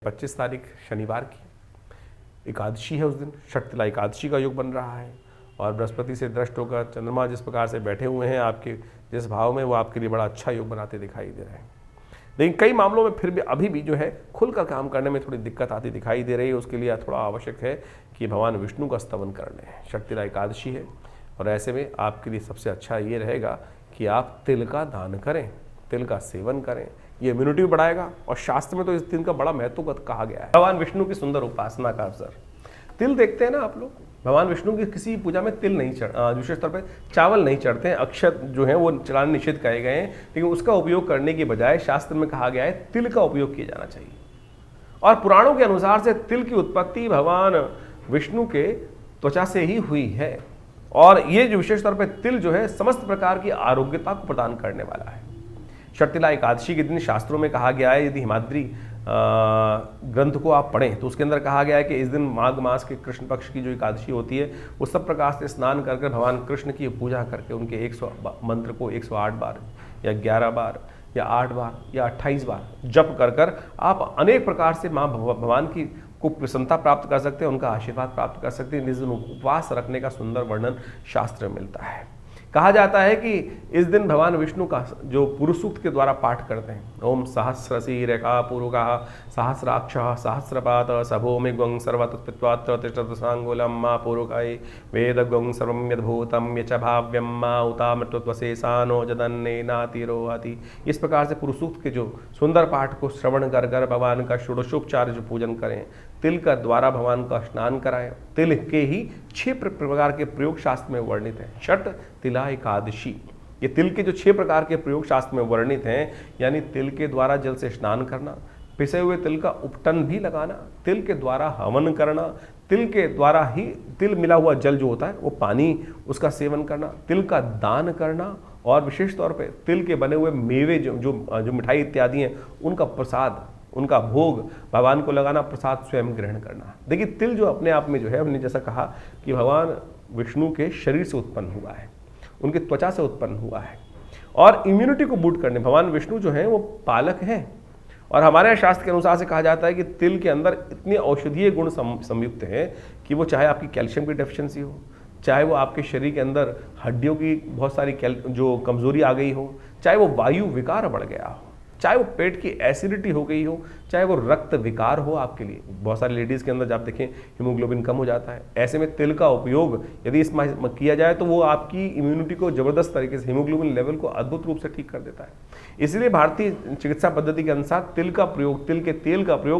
25 तारीख शनिवार की एकादशी है। उस दिन षटतिला एकादशी का योग बन रहा है और बृहस्पति से दृष्ट होकर चंद्रमा जिस प्रकार से बैठे हुए हैं आपके जिस भाव में, वो आपके लिए बड़ा अच्छा योग बनाते दिखाई दे रहे हैं। लेकिन कई मामलों में फिर भी अभी भी जो है खुलकर काम करने में थोड़ी दिक्कत आती दिखाई दे रही है। उसके लिए थोड़ा आवश्यक है कि भगवान विष्णु का स्तवन कर लें। षटतिला एकादशी है और ऐसे में आपके लिए सबसे अच्छा ये रहेगा कि आप तिल का दान करें, तिल का सेवन करें। ये इम्यूनिटी बढ़ाएगा और शास्त्र में तो इस दिन का बड़ा महत्व कहा गया है। भगवान विष्णु की सुंदर उपासना का अवसर। तिल देखते हैं ना आप लोग, भगवान विष्णु की किसी पूजा में तिल नहीं विशेष तौर पे चावल नहीं चढ़ते हैं। अक्षत जो है वो चढ़ाने निषिद्ध कहे गए हैं, लेकिन उसका उपयोग करने की बजाय शास्त्र में कहा गया है तिल का उपयोग किया जाना चाहिए। और पुराणों के अनुसार से तिल की उत्पत्ति भगवान विष्णु के त्वचा से ही हुई है और ये जो विशेष तौर पर तिल जो है समस्त प्रकार की आरोग्यता को प्रदान करने वाला है। षटतिला एकादशी के दिन शास्त्रों में कहा गया है, यदि हिमाद्री ग्रंथ को आप पढ़ें तो उसके अंदर कहा गया है कि इस दिन माघ मास के कृष्ण पक्ष की जो एकादशी होती है वो सब प्रकार से स्नान करके भगवान कृष्ण की पूजा करके उनके 100 मंत्र को 108 बार या 11 बार या 8 बार या 28 बार जप कर कर आप अनेक प्रकार से माँ भगवान की को प्रसन्नता प्राप्त कर सकते हैं, उनका आशीर्वाद प्राप्त कर सकते हैं। इस दिन उपवास रखने का सुंदर वर्णन शास्त्र में मिलता है। कहा जाता है कि इस दिन भगवान विष्णु का जो पुरुष सूक्त के द्वारा पाठ करते हैं, ओम सहस्रसी रेखा पूर्वका सहस्राक्ष सहस्रपात सभोमि ग्वं सर्वतत्त्वात्र तिष्ठत सांगुलम मा पूर्वकाय वेद ग्वं सर्वं यद्भूतं यच भाव्यं मा उतामृतत्वशेषानो जदन्ने नातिरोहति। इस प्रकार से पुरुष सूक्त के जो सुंदर पाठ को श्रवण कर कर भगवान का षोडशोपचार जो पूजन करें, तिल का द्वारा भगवान का स्नान कराएं। तिल के ही 6 प्रकार के प्रयोग शास्त्र में वर्णित हैं। षट तिला एकादशी, ये तिल के जो 6 प्रकार के प्रयोग शास्त्र में वर्णित हैं, यानी तिल के द्वारा जल से स्नान करना, पिसे हुए तिल का उपटन भी लगाना, तिल के द्वारा हवन करना, तिल के द्वारा ही तिल मिला हुआ जल जो होता है वो पानी उसका सेवन करना, तिल का दान करना और विशेष तौर पर तिल के बने हुए मेवे जो मिठाई इत्यादि हैं उनका प्रसाद, उनका भोग भगवान को लगाना, प्रसाद स्वयं ग्रहण करना। देखिए तिल जो अपने आप में जो है, हमने जैसा कहा कि भगवान विष्णु के शरीर से उत्पन्न हुआ है, उनके त्वचा से उत्पन्न हुआ है और इम्यूनिटी को बूस्ट करने भगवान विष्णु जो है वो पालक हैं। और हमारे यहाँ शास्त्र के अनुसार से कहा जाता है कि तिल के अंदर इतने औषधीय गुण संयुक्त हैं कि वो चाहे आपकी कैल्शियम की डेफिशिएंसी हो, चाहे वो आपके शरीर के अंदर हड्डियों की बहुत सारी जो कमजोरी आ गई हो, चाहे वो वायु विकार बढ़ गया हो, चाहे वो पेट की एसिडिटी हो गई हो, चाहे वो रक्त विकार हो आपके लिए। बहुत सारी लेडीज़ के अंदर जब देखें हीमोग्लोबिन कम हो जाता है, ऐसे में तिल का उपयोग यदि इसमें किया जाए तो वो आपकी इम्यूनिटी को जबरदस्त तरीके से, हीमोग्लोबिन लेवल को अद्भुत रूप से ठीक कर देता है। इसलिए भारतीय चिकित्सा पद्धति के अनुसार तिल का प्रयोग, तिल के तेल का प्रयोग